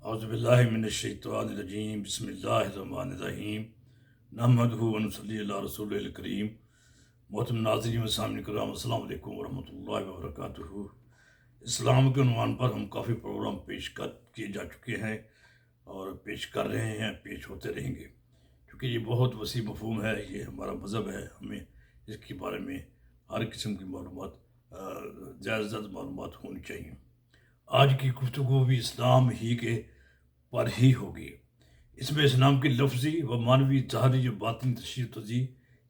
اعوذ باللہ من الشیطان الرجیم بسم اللہ الرحمن الرحیم نحمدہ ونصلی علی رسول الکریم۔ محترم ناظرین و سامعین کرام، السلام علیکم ورحمۃ اللہ وبرکاتہ۔ اسلام کے عنوان پر ہم کافی پروگرام پیش کیے جا چکے ہیں اور پیش کر رہے ہیں، پیش ہوتے رہیں گے، کیونکہ یہ بہت وسیع مفہوم ہے، یہ ہمارا مذہب ہے، ہمیں اس کے بارے میں ہر قسم کی معلومات، زیادہ سے زیادہ معلومات ہونی چاہیے۔ آج کی گفتگو بھی اسلام ہی کے پر ہی ہوگی۔ اس میں اسلام کی لفظی و معنوی ظاہری و باطنی تشریح و توضیح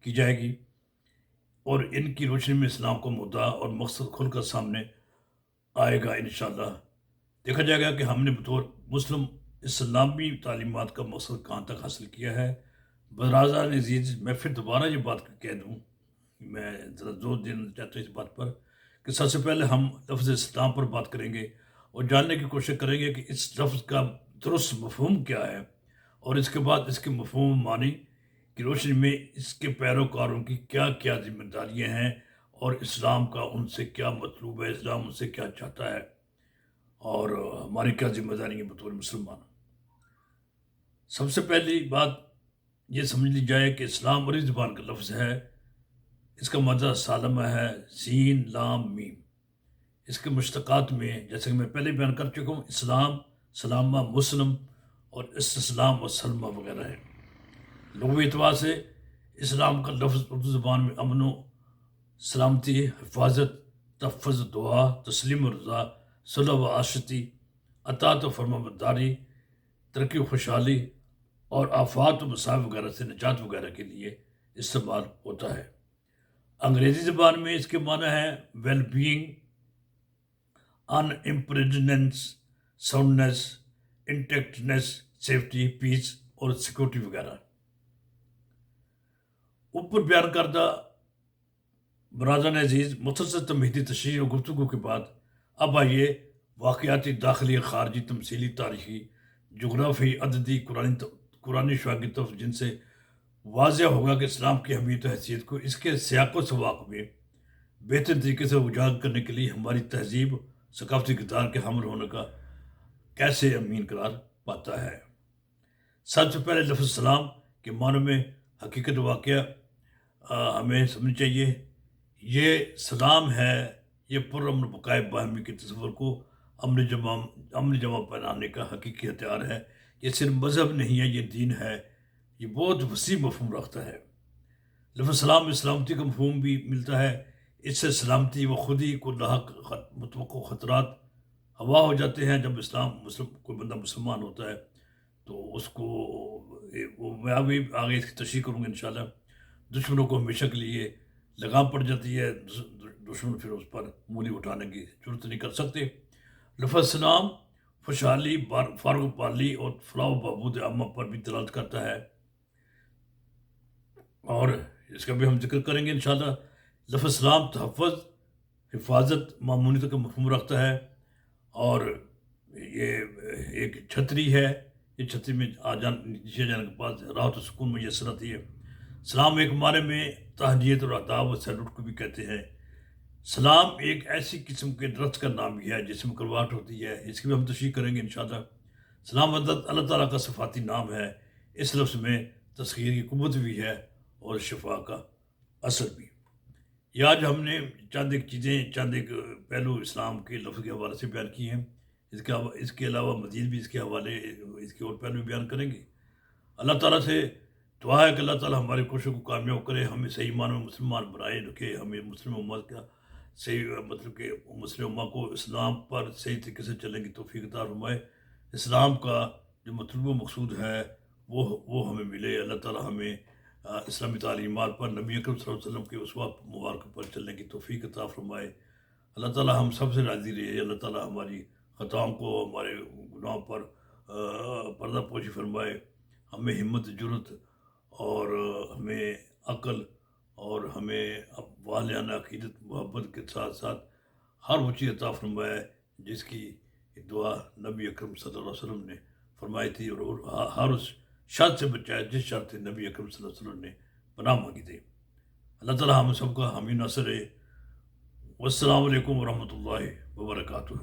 کی جائے گی اور ان کی روشنی میں اسلام کا مدعا اور مقصد کھل کر سامنے آئے گا انشاءاللہ۔ دیکھا جائے گا کہ ہم نے بطور مسلم اسلامی تعلیمات کا مقصد کہاں تک حاصل کیا ہے۔ برادران عزیز، میں پھر دوبارہ یہ بات کہہ دوں، میں ذرا زور دینا چاہتا ہوں اس بات پر کہ سب سے پہلے ہم لفظ اسلام پر بات کریں گے اور جاننے کی کوشش کریں گے کہ اس لفظ کا درست مفہوم کیا ہے، اور اس کے بعد اس کے مفہوم معنی کی روشنی میں اس کے پیروکاروں کی کیا کیا ذمہ داریاں ہیں اور اسلام کا ان سے کیا مطلوب ہے، اسلام ان سے کیا چاہتا ہے اور ہماری کیا ذمہ داری ہے بطور مسلمان۔ سب سے پہلی بات یہ سمجھ لی جائے کہ اسلام عربی زبان کا لفظ ہے، اس کا معنی سالمہ ہے، سین لام میم۔ اس کے مشتقات میں جیسے کہ میں پہلے بیان کر چکا ہوں، اسلام، سلامہ، مسلم اور استسلام و سلمہ وغیرہ ہے۔ لغوی اعتبار سے اسلام کا لفظ اردو زبان میں امن و سلامتی، حفاظت، تحفظ، دعا، تسلیم و رضا، صلح و عاشتی، اطاعت و فرمانبرداری، ترقی و خوشحالی اور آفات و مصائب وغیرہ سے نجات وغیرہ کے لیے استعمال ہوتا ہے۔ انگریزی زبان میں اس کے معنی ہے ویل بینگ، ان امپریجننس، ساؤنڈنس، انٹیکٹنس، سیفٹی، پیس اور سیکورٹی وغیرہ۔ اوپر بیان کردہ برادران عزیز مختصر تمہیدی تشریح و گفتگو کے بعد اب آئیے واقعاتی، داخلی، خارجی، تمثیلی، تاریخی، جغرافی، عددی، قرآنی شواہد جن سے واضح ہوگا کہ اسلام کی اہمیت و حیثیت کو اس کے سیاق و سباق میں بہتر طریقے سے اجاگر کرنے کے لیے ہماری تہذیب، ثقافتی کردار کے حامل ہونے کا کیسے امین قرار پاتا ہے۔ سب سے پہلے لفظ سلام کے معنی میں حقیقت واقعہ ہمیں سمجھنی چاہیے۔ یہ سلام ہے، یہ پرامن بقائے باہمی کے تصور کو امن جمع بنانے کا حقیقی ہتھیار ہے۔ یہ صرف مذہب نہیں ہے، یہ دین ہے، یہ بہت وسیع مفہوم رکھتا ہے۔ لفظ سلام میں سلامتی کا مفہوم بھی ملتا ہے، اس سے سلامتی و خودی کو لاحق متوقع خطرات ہوا ہو جاتے ہیں۔ جب کوئی بندہ مسلمان ہوتا ہے تو اس کو میں ابھی آگے اس کی تشریح کروں گا انشاءاللہ۔ دشمنوں کو ہمیشہ کے لیے لگام پڑ جاتی ہے، دشمن پھر اس پر انگلی اٹھانے کی ضرورت نہیں کر سکتے۔ لفظ سلام خوشحالی، فارغ پالی اور فلاح و بہبود عامہ پر بھی دلالت کرتا ہے، اور اس کا بھی ہم ذکر کریں گے انشاءاللہ۔ لفظ سلام تحفظ، حفاظت، معمونیت کا مفہوم رکھتا ہے، اور یہ ایک چھتری ہے، یہ چھتری میں نیچے جانے کے بعد راحت و سکون میسر آتی ہے۔ سلام ایک معنی میں تہنیت اور آداب و سیلوٹ کو بھی کہتے ہیں۔ سلام ایک ایسی قسم کے درخت کا نام بھی ہے جس میں کڑواہٹ ہوتی ہے، اس کی بھی ہم تشریح کریں گے انشاءاللہ۔ سلام اللہ تعالیٰ کا صفاتی نام ہے، اس لفظ میں تسخیر کی قوت بھی ہے اور شفا کا اثر بھی۔ یہ آج ہم نے چند ایک چیزیں، چند ایک پہلو اسلام کے لفظ کے حوالے سے بیان کی ہیں۔ اس کے علاوہ مزید بھی اس کے حوالے، اس کے اور پہلو بیان کریں گے۔ اللہ تعالیٰ سے دعا ہے کہ اللہ تعالیٰ ہماری کوششوں کو کامیاب کرے، ہمیں صحیح معنی میں مسلمان بنائے رکھے، ہمیں مسلم امت کا صحیح کہ مسلم امت کو اسلام پر صحیح طریقے سے چلنے کی توفیق عطا فرمائے۔ اسلام کا جو مطلوب و مقصود ہے وہ ہمیں ملے۔ اللہ تعالیٰ ہمیں اسلامی تعلیمات پر، نبی اکرم صلی اللہ علیہ وسلم کے اسوہ مبارک پر چلنے کی توفیق عطا فرمائے۔ اللہ تعالیٰ ہم سب سے راضی رہے، اللہ تعالیٰ ہماری خطاؤں کو، ہمارے گناہوں پر پردہ پوشی فرمائے، ہمیں ہمت، جرت اور ہمیں عقل اور ہمیں والہانہ عقیدت، محبت کے ساتھ ساتھ ہر وہ چیز عطا فرمائے جس کی دعا نبی اکرم صلی اللہ علیہ وسلم نے فرمائی تھی، اور ہر اس شر سے بچائے جس شر سے نبی اکرم صلی اللہ علیہ وسلم نے پناہ مانگی تھی۔ اللہ تعالیٰ ہم سب کا حامی ناصر رہے۔ والسلام علیکم ورحمۃ اللہ وبرکاتہ۔